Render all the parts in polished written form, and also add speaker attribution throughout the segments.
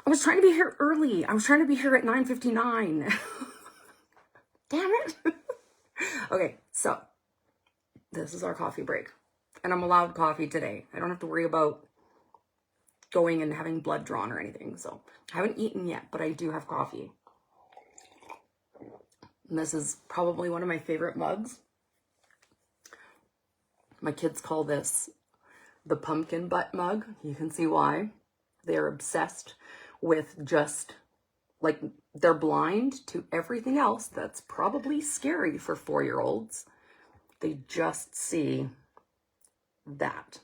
Speaker 1: I was trying to be here early. I was trying to be here at 9:59. Damn it. Okay, so this is our coffee break. And I'm allowed coffee today. I don't have to worry about going and having blood drawn or anything. So I haven't eaten yet, but I do have coffee. And this is probably one of my favorite mugs. My kids call this the pumpkin butt mug. You can see why. They're obsessed with just, like, they're blind to everything else that's probably scary for 4-year-olds. They just see that.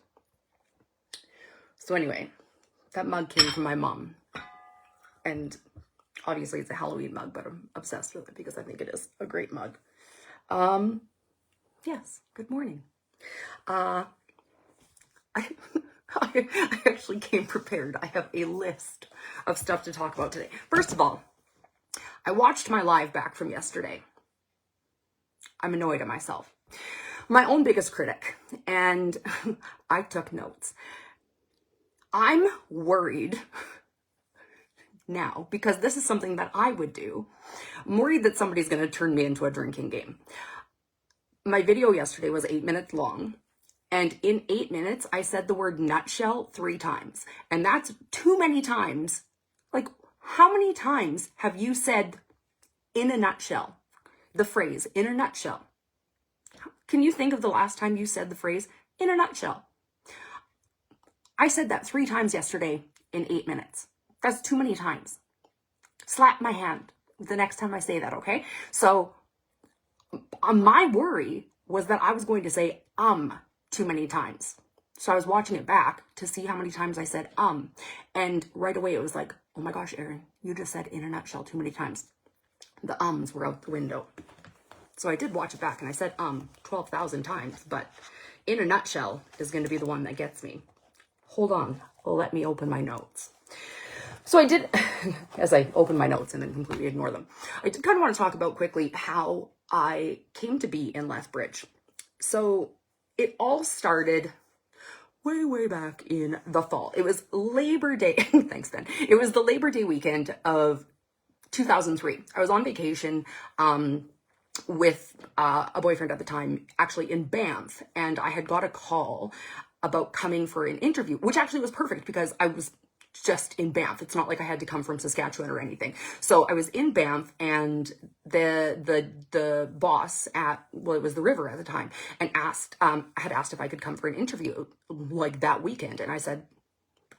Speaker 1: So anyway, that mug came from my mom. And obviously it's a Halloween mug, but I'm obsessed with it because I think it is a great mug. Yes, good morning. I actually came prepared. I have a list of stuff to talk about today. First of all, I watched my live back from yesterday. I'm annoyed at myself. My own biggest critic, and I took notes. I'm worried now because this is something that I would do. I'm worried that somebody's going to turn me into a drinking game. My video yesterday was 8 minutes long, and in 8 minutes, I said the word nutshell 3 times, and that's too many times. Like, how many times have you said in a nutshell, the phrase in a nutshell? Can you think of the last time you said the phrase in a nutshell? I said that 3 times yesterday in 8 minutes. That's too many times. Slap my hand the next time I say that, okay? So my worry was that I was going to say too many times. So I was watching it back to see how many times I said and right away it was like, oh my gosh, Erin, you just said in a nutshell too many times. The ums were out the window. So I did watch it back and I said 12,000 times, but in a nutshell is going to be the one that gets me. Hold on, let me open my notes. So I did, as I open my notes and then completely ignore them, I did kind of want to talk about quickly how I came to be in Lethbridge. So it all started way back in the fall. It was Labor Day. Thanks, Ben. It was the Labor Day weekend of 2003. I was on vacation with a boyfriend at the time, actually in Banff, and I had got a call about coming for an interview, which actually was perfect because I was just in Banff. It's not like I had to come from Saskatchewan or anything. So I was in Banff, and the boss at, well, it was the River at the time, and had asked if I could come for an interview like that weekend, and I said,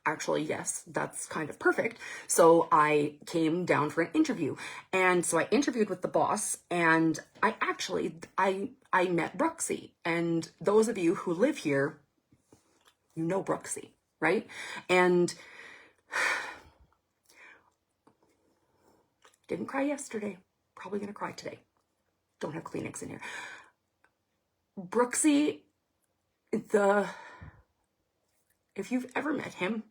Speaker 1: actually, yes, that's kind of perfect. So I came down for an interview. And so I interviewed with the boss, and I met Brooksy. And those of you who live here, you know Brooksy, right? And didn't cry yesterday. Probably gonna cry today. Don't have Kleenex in here. Brooksy, if you've ever met him,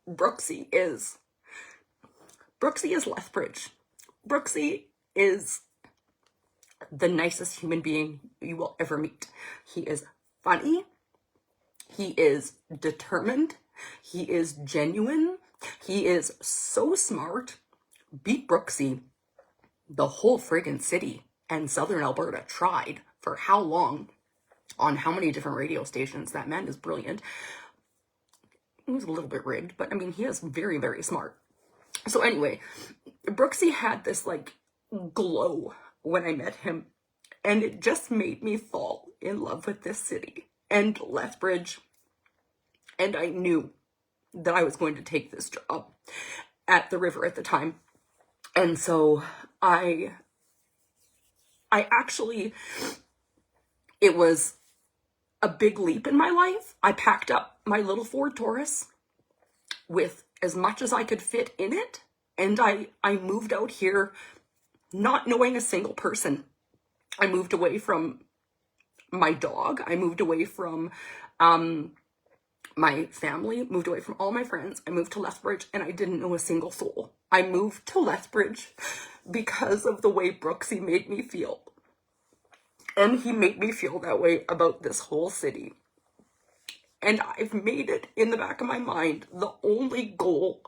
Speaker 1: Brooksy is Lethbridge. Brooksy is the nicest human being you will ever meet. He is funny. He is determined. He is genuine. He is so smart. Beat Brooksy. The whole friggin' city and Southern Alberta tried for how long on how many different radio stations. That man is brilliant. He was a little bit rigged, but I mean, he is very, very smart. So anyway, Brooksy had this like glow when I met him, and it just made me fall in love with this city and Lethbridge. And I knew that I was going to take this job at the River at the time. And so I actually, it was a big leap in my life. I packed up my little Ford Taurus with as much as I could fit in it, and I moved out here not knowing a single person. I moved away from my dog. I moved away from my family, moved away from all my friends. I moved to Lethbridge, and I didn't know a single soul. I moved to Lethbridge because of the way Brooksy made me feel. And he made me feel that way about this whole city. And I've made it in the back of my mind the only goal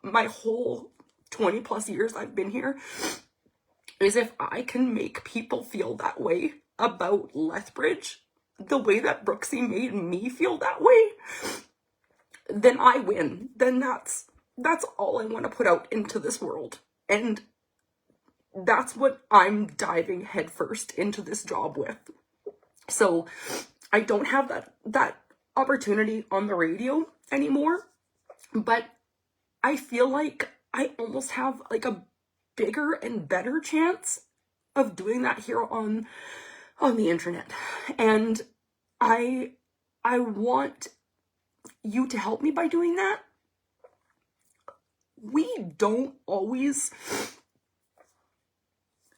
Speaker 1: my whole 20 plus years I've been here is if I can make people feel that way about Lethbridge, the way that Brooksy made me feel that way, then I win. Then that's all I want to put out into this world. And that's what I'm diving headfirst into this job with. So I don't have that opportunity on the radio anymore, but I feel like I almost have like a bigger and better chance of doing that here on the internet. And I want you to help me by doing that. We don't always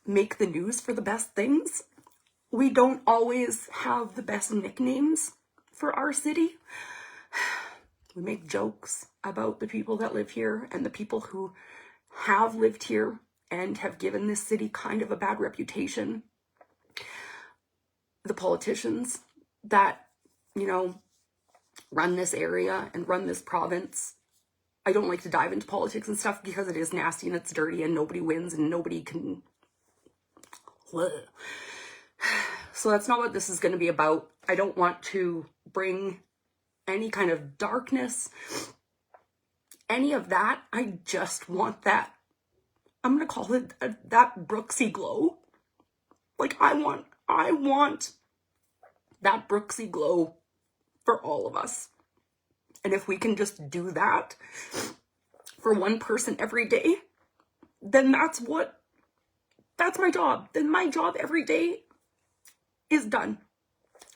Speaker 1: make the news for the best things. We don't always have the best nicknames for our city. We make jokes about the people that live here and the people who have lived here and have given this city kind of a bad reputation. The politicians that, run this area and run this province. I don't like to dive into politics and stuff because it is nasty and it's dirty and nobody wins and nobody can... So that's not what this is going to be about. I don't want to bring any kind of darkness, any of that. I just want that, I'm going to call it that Brooksy glow. Like I want that Brooksy glow for all of us. And if we can just do that for one person every day, then that's my job. Then my job every day is done.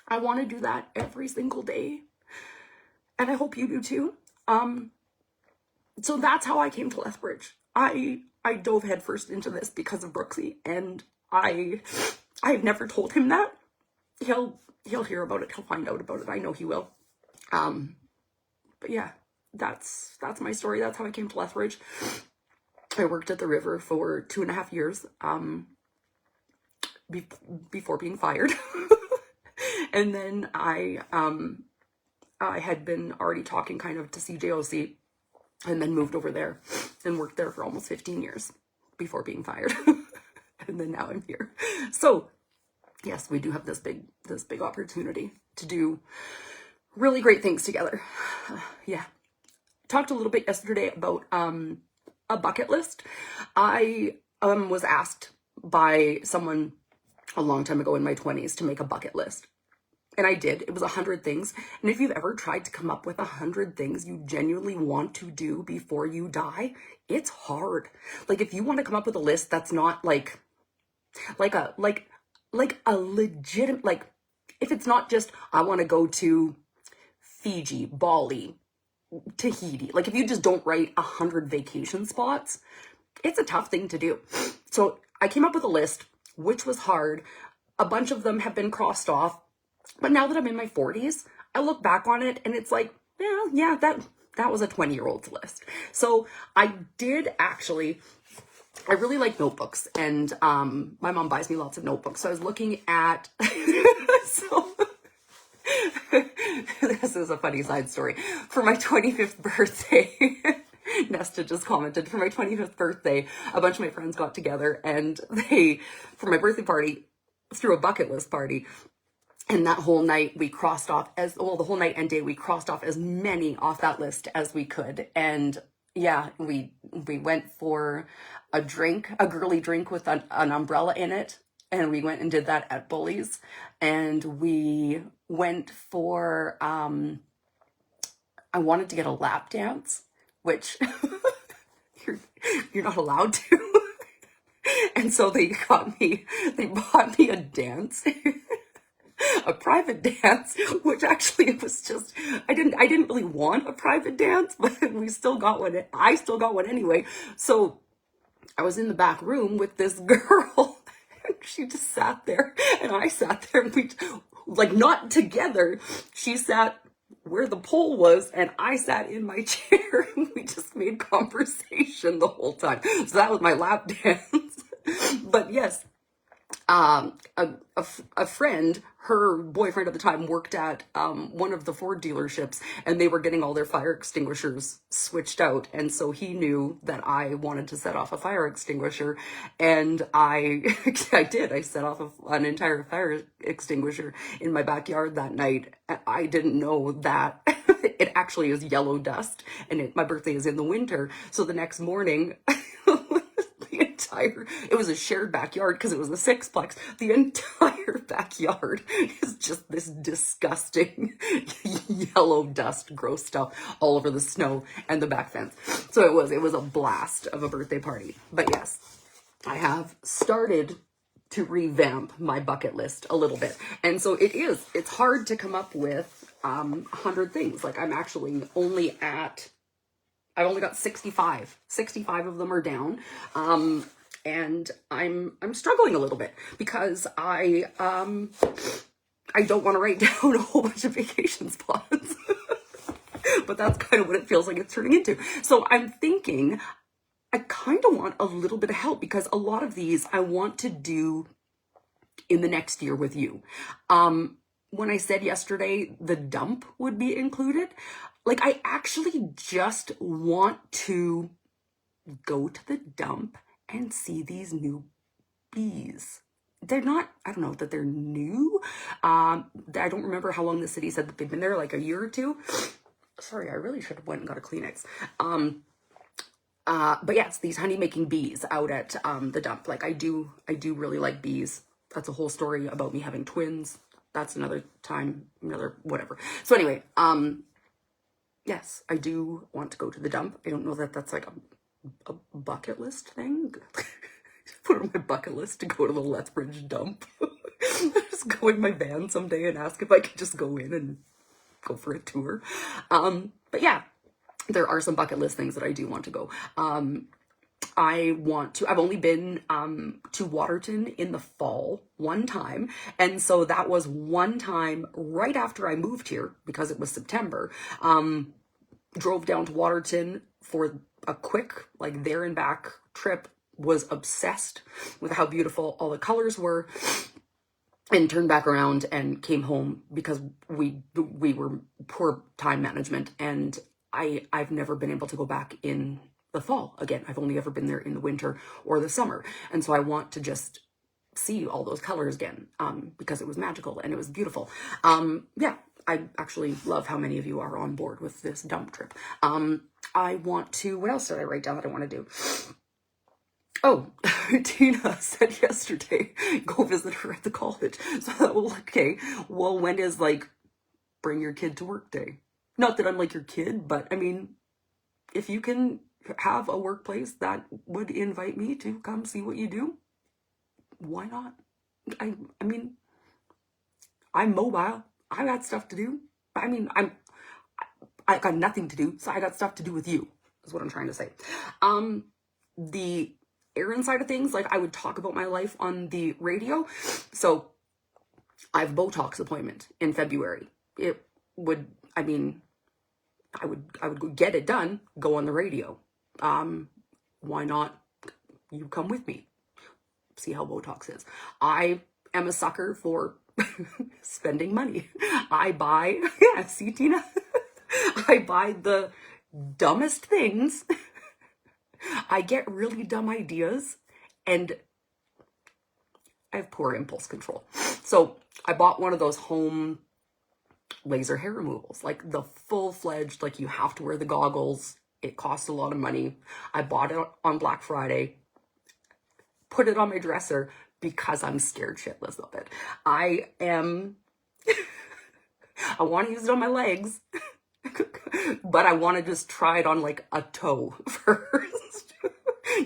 Speaker 1: I want to do that every single day. And I hope you do too. So that's how I came to Lethbridge. I dove headfirst into this because of Brooksy, and I've never told him that. He'll hear about it. He'll find out about it. I know he will. But yeah, that's my story. That's how I came to Lethbridge. I worked at the river for 2.5 years. Before being fired. And then I had been already talking kind of to CJOC and then moved over there and worked there for almost 15 years before being fired. And then now I'm here. So yes, we do have this big opportunity to do really great things together. Yeah. Talked a little bit yesterday about a bucket list. I was asked by someone a long time ago in my 20s to make a bucket list. And I did. It was 100 things. And if you've ever tried to come up with 100 things you genuinely want to do before you die, it's hard. Like if you want to come up with a list that's not like a legitimate, like if it's not just, I want to go to Fiji, Bali, Tahiti. Like if you just don't write 100 vacation spots, it's a tough thing to do. So I came up with a list, which was hard. A bunch of them have been crossed off. But now that I'm in my 40s, I look back on it and it's like, yeah, that was a 20-year-old's list. So I did actually, I really like notebooks, and my mom buys me lots of notebooks. So I was looking at, so this is a funny side story. For my 25th birthday, Nesta just commented, for my 25th birthday, a bunch of my friends got together and they, for my birthday party, threw a bucket list party. And that whole night we crossed off the whole night and day, we crossed off as many off that list as we could. And yeah, we went for a girly drink with an umbrella in it. And we went and did that at Bully's. And we went for, I wanted to get a lap dance, which you're not allowed to. And so they bought me a dance. A private dance, which actually it was just, I didn't really want a private dance, but we still got one. I still got one anyway. So I was in the back room with this girl and she just sat there and I sat there and we, like, not together. She sat where the pole was and I sat in my chair and we just made conversation the whole time. So that was my lap dance. But yes, a friend, her boyfriend at the time worked at one of the Ford dealerships, and they were getting all their fire extinguishers switched out. And so he knew that I wanted to set off a fire extinguisher, and I I did. I set off an entire fire extinguisher in my backyard that night. I didn't know that it actually is yellow dust, and my birthday is in the winter. So the next morning, it was a shared backyard because it was a sixplex. The entire backyard is just this disgusting yellow dust, gross stuff all over the snow and the back fence. So it was a blast of a birthday party. But yes, I have started to revamp my bucket list a little bit. And so it's hard to come up with 100 things. Like I've only got 65. 65 of them are down. And I'm struggling a little bit because I don't want to write down a whole bunch of vacation spots. But that's kind of what it feels like it's turning into. So I'm thinking I kind of want a little bit of help because a lot of these I want to do in the next year with you. When I said yesterday the dump would be included, like I actually just want to go to the dump and see these new bees. They're not, I don't know that they're new. I don't remember how long the city said that they've been there, like a year or two. Sorry, I really should have went and got a Kleenex. But yes, these honey making bees out at the dump. Like I do really like bees. That's a whole story about me having twins. That's another time, another whatever. So anyway, yes, I do want to go to the dump. I don't know that that's like a bucket list thing. Put on my bucket list to go to the Lethbridge dump. Just go in my van someday and ask if I could just go in and go for a tour. But yeah, there are some bucket list things that I do want to go. I've only been to Waterton in the fall one time. And so that was one time right after I moved here because it was September. Drove down to Waterton for a quick, like there and back trip, was obsessed with how beautiful all the colors were, and turned back around and came home because we were poor time management, and I've never been able to go back in the fall again. I've only ever been there in the winter or the summer, and so I want to just see all those colors again because it was magical and it was beautiful. Yeah, I actually love how many of you are on board with this dump trip. I want to, what else did I write down that I want to do? Oh, Tina said yesterday, go visit her at the college. So, okay, well, when is like bring your kid to work day? Not that I'm like your kid, but I mean, if you can have a workplace that would invite me to come see what you do, why not? I mean, I'm mobile. I got stuff to do. I mean, I got nothing to do, so I got stuff to do with you, is what I'm trying to say. The Erin side of things, like I would talk about my life on the radio. So I have a Botox appointment in February. I would get it done, go on the radio. Why not you come with me? See how Botox is. I am a sucker for spending money. Yeah, see, Tina? I buy the dumbest things. I get really dumb ideas, and I have poor impulse control. So I bought one of those home laser hair removals, like the full-fledged, like you have to wear the goggles. It costs a lot of money. I bought it on Black Friday, put it on my dresser because I'm scared shitless of it. I want to use it on my legs, but I want to just try it on like a toe first.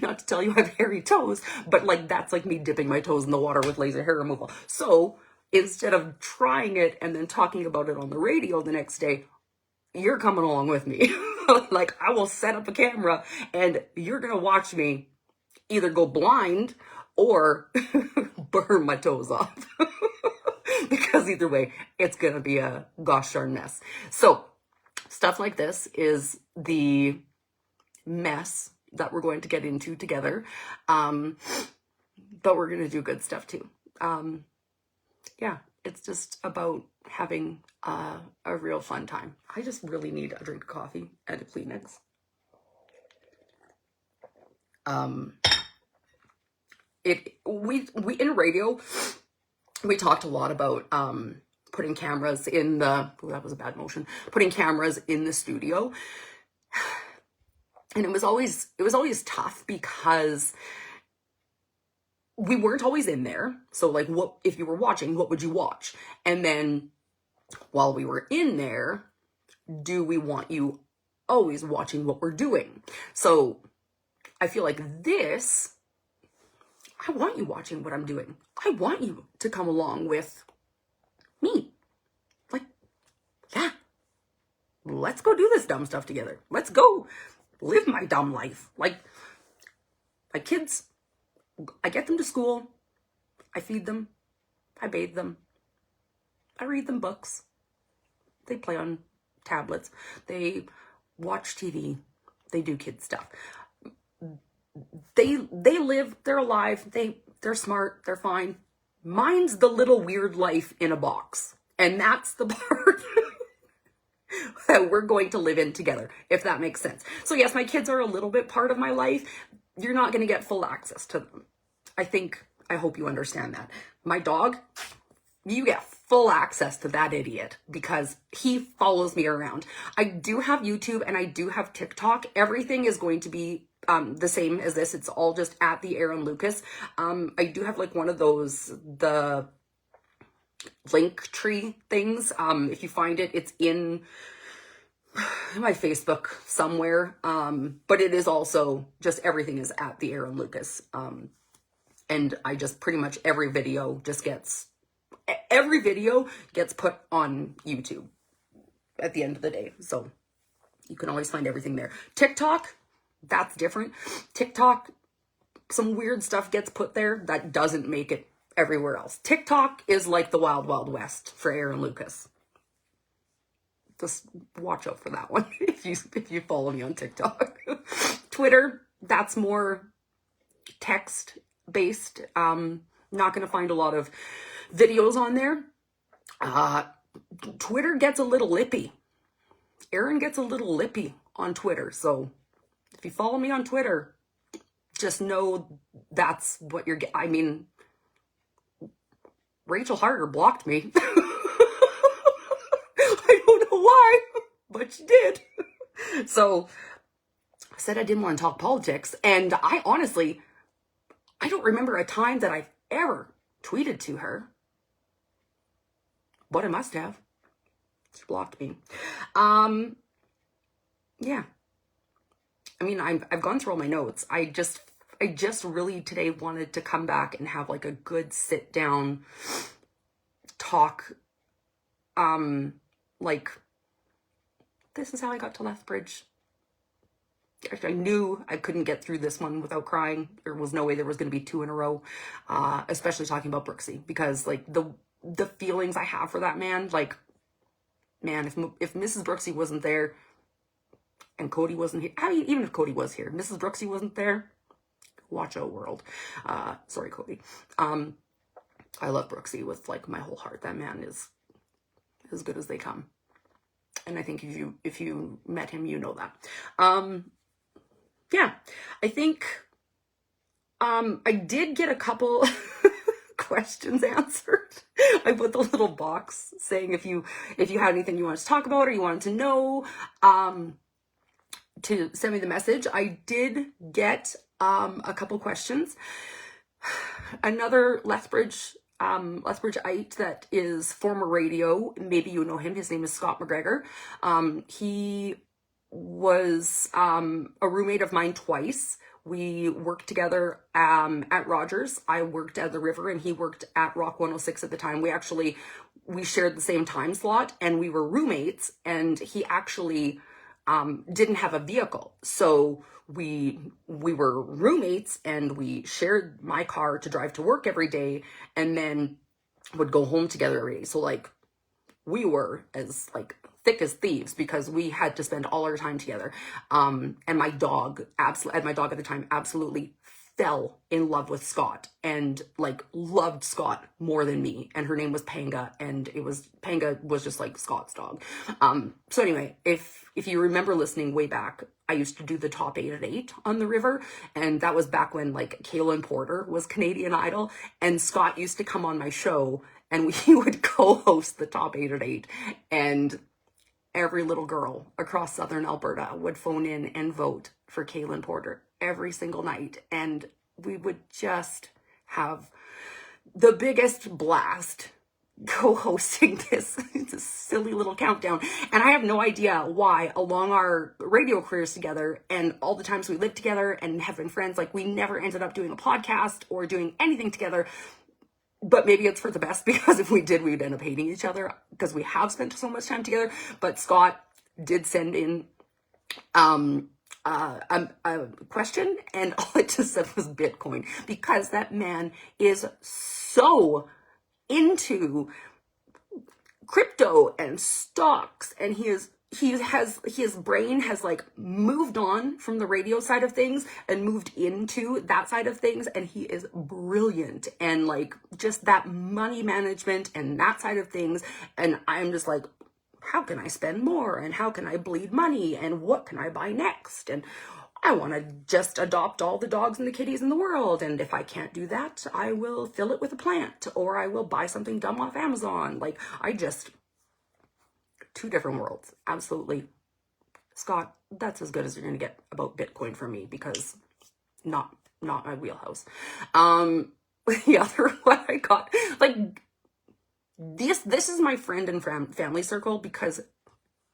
Speaker 1: Not to tell you I have hairy toes, but like that's like me dipping my toes in the water with laser hair removal. So instead of trying it and then talking about it on the radio the next day, you're coming along with me. Like I will set up a camera and you're going to watch me either go blind or burn my toes off. Because either way, it's going to be a gosh darn mess. So stuff like this is the mess that we're going to get into together. But we're going to do good stuff too. Yeah, it's just about having a real fun time. I just really need a drink of coffee and a Kleenex. We in radio, we talked a lot about putting cameras in the, oh, that was a bad motion, putting cameras in the studio. And it was always tough because we weren't always in there. So like, what if you were watching, what would you watch? And then while we were in there, do we want you always watching what we're doing? So I feel like this, I want you watching what I'm doing. I want you to come along with me. Like, yeah, let's go do this dumb stuff together. Let's go live my dumb life. Like, my kids, I get them to school, I feed them, I bathe them, I read them books, they play on tablets, they watch TV, they do kid stuff. They live, they're alive, they're smart, they're fine. Mine's the little weird life in a box. And that's the part that we're going to live in together, if that makes sense. So yes, my kids are a little bit part of my life. You're not going to get full access to them. I hope you understand that. My dog, you get full access to that idiot because he follows me around. I do have YouTube and I do have TikTok. Everything is going to be the same as this. It's all just at the Erin Lucas. I do have like one of those, the link tree things. If you find it, it's in my Facebook somewhere. But it is also just, everything is at the Erin Lucas. And I just pretty much every video gets put on YouTube at the end of the day. So you can always find everything there. TikTok, that's different. TikTok, some weird stuff gets put there that doesn't make it everywhere else. TikTok is like the wild, wild west for Erin Lucas. Just watch out for that one if you follow me on TikTok. Twitter, that's more text based. Not going to find a lot of videos on there. Twitter gets a little lippy. Erin gets a little lippy on Twitter. So if you follow me on Twitter, just know that's what you're getting. I mean, Rachel Harder blocked me. I don't know why, but she did. So I said I didn't want to talk politics. And I honestly, I don't remember a time that I've ever tweeted to her, but I must have. She blocked me. Yeah. I mean, I've gone through all my notes. I just really today wanted to come back and have like a good sit down talk. Like, this is how I got to Lethbridge. I knew I couldn't get through this one without crying. There was no way there was going to be two in a row, especially talking about Brooksy, because like the feelings I have for that man, like, man, if Mrs. Brooksy wasn't there and Cody wasn't here, I mean, even if Cody was here, Mrs. Brooksy wasn't there, watch out world. Sorry, Cody. I love Brooksy with like my whole heart. That man is as good as they come. And I think if you met him, you know that. Yeah, I think I did get a couple questions answered. I put the little box saying if you had anything you wanted to talk about or you wanted to know, to send me the message. I did get a couple questions. Another Lethbridgeite that is former radio, maybe you know him, his name is Scott McGregor. He was a roommate of mine twice. We worked together at Rogers. I worked at the River and he worked at Rock 106 at the time. We shared the same time slot and we were roommates, and he actually didn't have a vehicle. So we were roommates and we shared my car to drive to work every day and then would go home together every day. So like we were as like thick as thieves because we had to spend all our time together. And my dog at the time absolutely fell in love with Scott and like loved Scott more than me. And her name was Panga, and Panga was just like Scott's dog. So anyway, if you remember listening way back, I used to do the top 8 at 8 on the river. And that was back when like Kaylin Porter was Canadian Idol. And Scott used to come on my show and we would co-host the top 8 at 8. And every little girl across southern Alberta would phone in and vote for Kaylin Porter every single night. And we would just have the biggest blast co-hosting this silly little countdown. And I have no idea why along our radio careers together and all the times we lived together and have been friends, like we never ended up doing a podcast or doing anything together. But maybe it's for the best, because if we did, we would end up hating each other because we have spent so much time together. But Scott did send in a question, and all it just said was Bitcoin, because that man is so into crypto and stocks, and his brain has like moved on from the radio side of things and moved into that side of things, and he is brilliant, and like just that money management and that side of things. And I'm just like, how can I spend more, and how can I bleed money, and what can I buy next? And I want to just adopt all the dogs and the kitties in the world. And if I can't do that, I will fill it with a plant, or I will buy something dumb off Amazon. Like, two different worlds. Absolutely. Scott, that's as good as you're going to get about Bitcoin from me, because not my wheelhouse. The other one I got, like, this is my friend and family circle, because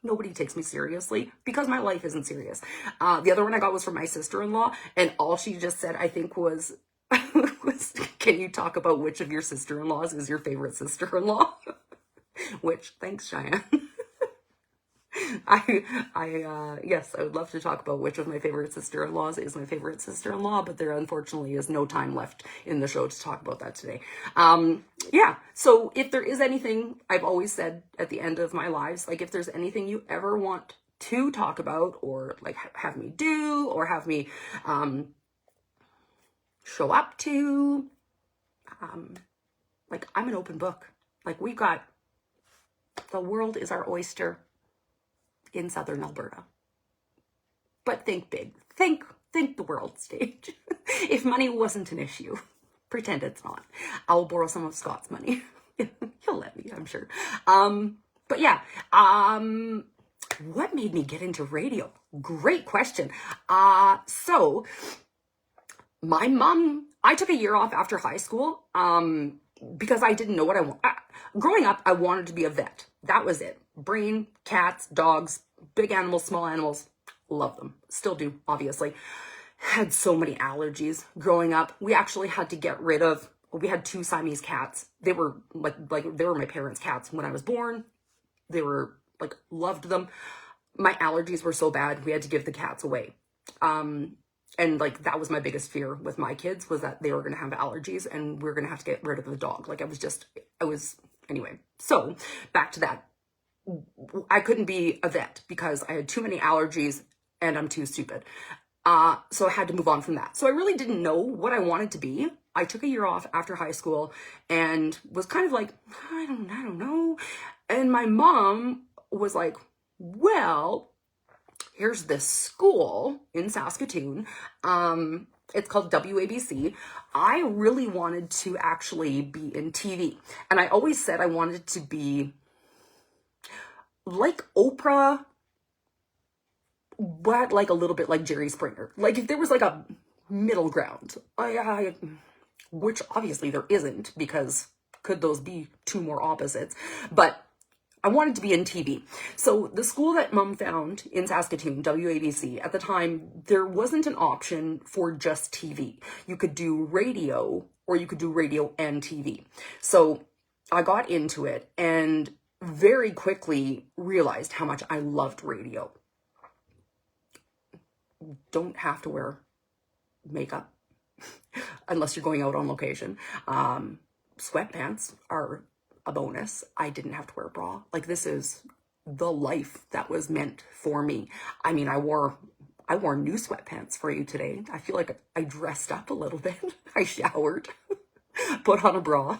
Speaker 1: nobody takes me seriously, because my life isn't serious. The other one I got was from my sister-in-law, and all she just said, I think, was, can you talk about which of your sister-in-laws is your favorite sister-in-law? Which, thanks, Cheyenne. Yes, I would love to talk about which of my favorite sister-in-laws is my favorite sister-in-law, but there unfortunately is no time left in the show to talk about that today. Yeah, so if there is anything, I've always said at the end of my lives, like if there's anything you ever want to talk about, or like have me do, or have me show up to, like I'm an open book. Like we've got, the world is our oyster in southern Alberta. But think big. Think the world stage. If money wasn't an issue, pretend it's not. I'll borrow some of Scott's money. He'll let me, I'm sure. But yeah, what made me get into radio? Great question. So my mom, I took a year off after high school, because I didn't know what I want. Growing up, I wanted to be a vet. That was it. Brain, cats, dogs, big animals, small animals, love them. Still do, obviously. Had so many allergies growing up. We actually had to get rid of, we had 2 Siamese cats. They were like they were my parents' cats when I was born. They were like, loved them. My allergies were so bad, we had to give the cats away. And like, that was my biggest fear with my kids, was that they were going to have allergies and we were going to have to get rid of the dog. Like anyway. So back to that. I couldn't be a vet because I had too many allergies and I'm too stupid. So I had to move on from that. So I really didn't know what I wanted to be. I took a year off after high school and was kind of like, I don't know. And my mom was like, well, here's this school in Saskatoon. It's called WABC. I really wanted to actually be in TV. And I always said I wanted to be like Oprah, but like a little bit like Jerry Springer. Like if there was like a middle ground, which obviously there isn't, because could those be 2 more opposites? But I wanted to be in TV. So the school that Mom found in Saskatoon, WABC, at the time, there wasn't an option for just TV. You could do radio, or you could do radio and TV. So I got into it and very quickly realized how much I loved radio. Don't have to wear makeup unless you're going out on location. Sweatpants are a bonus. I didn't have to wear a bra. Like, this is the life that was meant for me. I mean, I wore I wore new sweatpants for you today. I feel like I dressed up a little bit. I showered, put on a bra.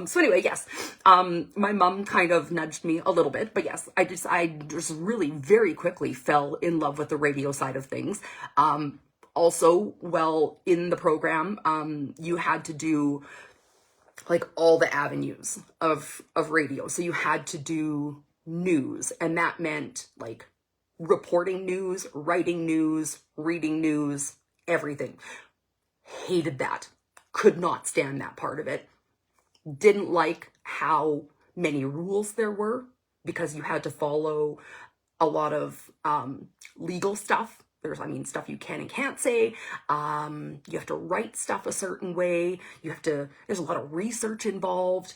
Speaker 1: So anyway, yes, my mom kind of nudged me a little bit, but yes, I just really very quickly fell in love with the radio side of things. Also, well, in the program, you had to do like all the avenues of radio. So you had to do news, and that meant like reporting news, writing news, reading news, everything. Hated that. Could not stand that part of it. Didn't like how many rules there were, because you had to follow a lot of legal stuff. There's, stuff you can and can't say. You have to write stuff a certain way. There's a lot of research involved.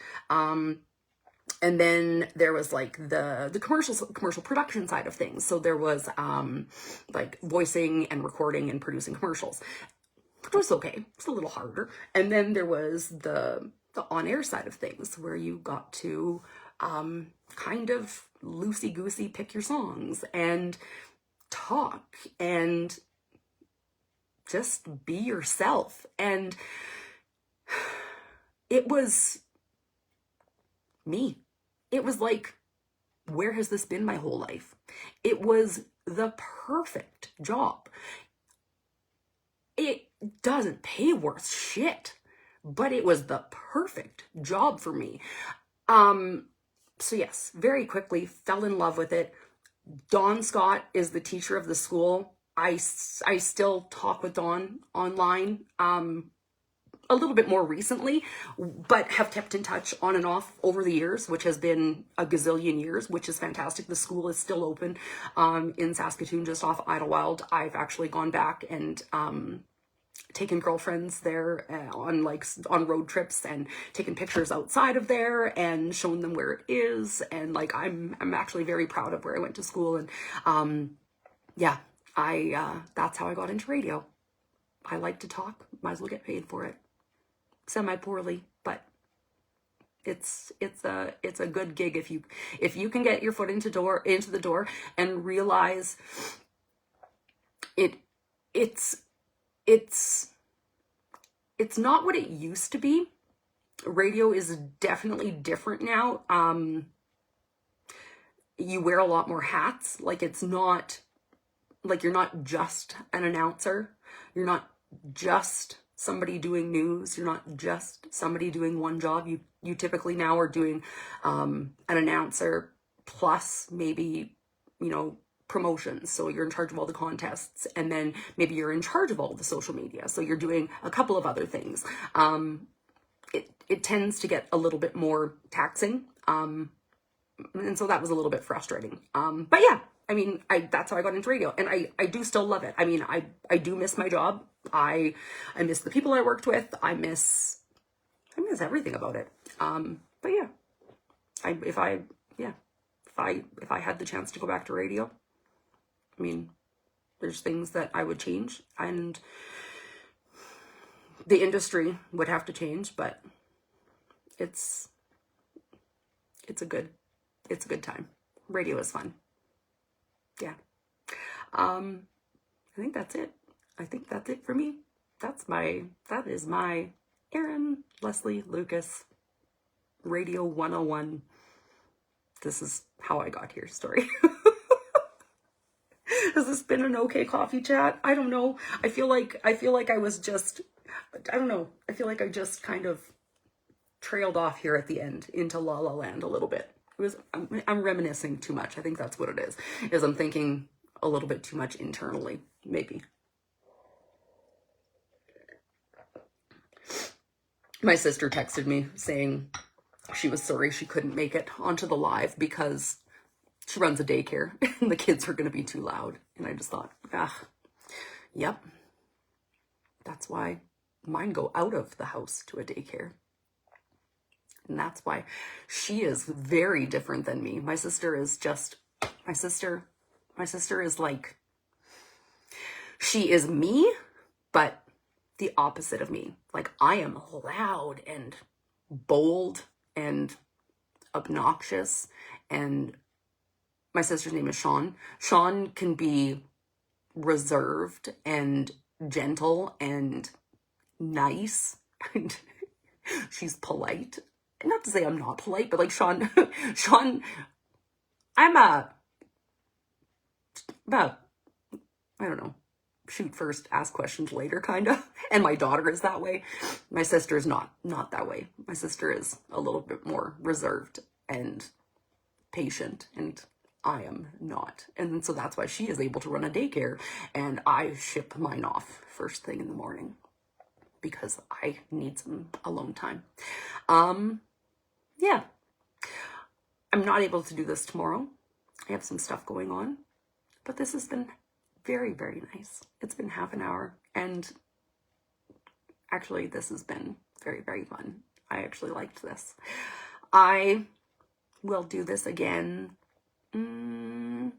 Speaker 1: And then there was like the commercial production side of things. So there was like voicing and recording and producing commercials, which was okay. It's a little harder. And then there was the on-air side of things, where you got to kind of loosey-goosey pick your songs and talk and just be yourself. And it was me. It was like, where has this been my whole life? It was the perfect job. It doesn't pay worth shit, but it was the perfect job for me. So yes, very quickly fell in love with it. Dawn Scott is the teacher of the school. I still talk with Dawn online, a little bit more recently, but have kept in touch on and off over the years, which has been a gazillion years, which is fantastic. The school is still open, in Saskatoon, just off Idlewild. I've actually gone back and, taken girlfriends there on road trips and taken pictures outside of there and shown them where it is. And like, I'm actually very proud of where I went to school. And, yeah, that's how I got into radio. I like to talk, might as well get paid for it. Semi-poorly, but it's a good gig if you can get your foot into the door and realize it's not what it used to be. Radio is definitely different now. You wear a lot more hats. Like, it's not like you're not just an announcer. You're not just somebody doing news. You're not just somebody doing one job. You typically now are doing an announcer plus maybe, promotions. So you're in charge of all the contests, and then maybe you're in charge of all the social media. So you're doing a couple of other things. It tends to get a little bit more taxing. And so that was a little bit frustrating. But yeah, that's how I got into radio, and I do still love it. I do miss my job. I miss the people I worked with. I miss everything about it. But yeah, if I had the chance to go back to radio, there's things that I would change, and the industry would have to change, but it's a good time. Radio is fun. Yeah. I think that's it. I think that's it for me. That is my Erin Leslie Lucas Radio 101. This is how I got here story. Has this been an okay coffee chat? I don't know. I feel like I was just, I don't know. I feel like I just kind of trailed off here at the end into La La Land a little bit. I'm reminiscing too much. I think that's what it is I'm thinking a little bit too much internally, maybe. My sister texted me saying she was sorry she couldn't make it onto the live because she runs a daycare and the kids are going to be too loud. And I just thought, yep. That's why mine go out of the house to a daycare. And that's why she is very different than me. My sister is like, she is me, but the opposite of me. Like, I am loud and bold and obnoxious. And my sister's name is Sean. Sean can be reserved and gentle and nice. And she's polite. Not to say I'm not polite, but like Sean, I'm about, I don't know, shoot first, ask questions later kind of. And my daughter is that way. My sister is not that way. My sister is a little bit more reserved and patient, and I am not. And so that's why she is able to run a daycare, and I ship mine off first thing in the morning because I need some alone time. Yeah. I'm not able to do this tomorrow. I have some stuff going on, but this has been very, very nice. It's been half an hour, and actually this has been very, very fun. I actually liked this. I will do this again. I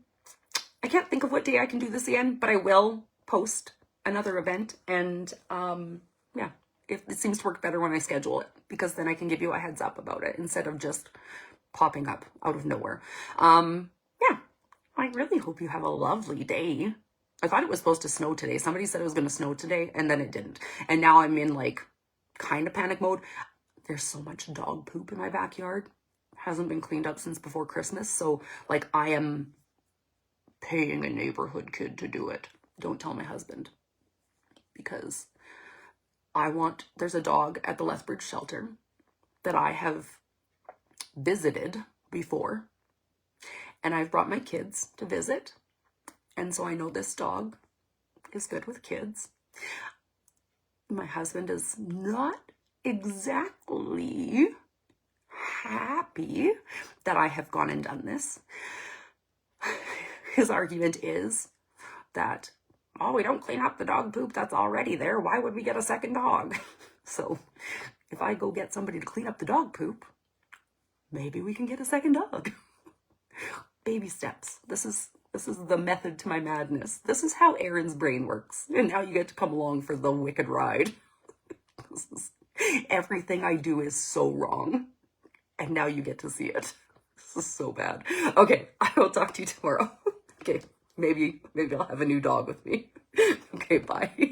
Speaker 1: can't think of what day I can do this again, but I will post another event, and yeah, it seems to work better when I schedule it, because then I can give you a heads up about it instead of just popping up out of nowhere. Yeah, I really hope you have a lovely day. I thought it was supposed to snow today. Somebody said it was going to snow today, and then it didn't. And now I'm in like kind of panic mode. There's so much dog poop in my backyard. Hasn't been cleaned up since before Christmas. So like I am paying a neighborhood kid to do it. Don't tell my husband, because there's a dog at the Lethbridge shelter that I have visited before, and I've brought my kids to visit. And so I know this dog is good with kids. My husband is not exactly happy that I have gone and done this. His argument is that, oh, we don't clean up the dog poop that's already there. Why would we get a second dog? So if I go get somebody to clean up the dog poop, maybe we can get a second dog. Baby steps. This is the method to my madness. This is how Erin's brain works. And now you get to come along for the wicked ride. Everything I do is so wrong. And now you get to see it. This is so bad. Okay, I will talk to you tomorrow. Okay, maybe I'll have a new dog with me. Okay, bye.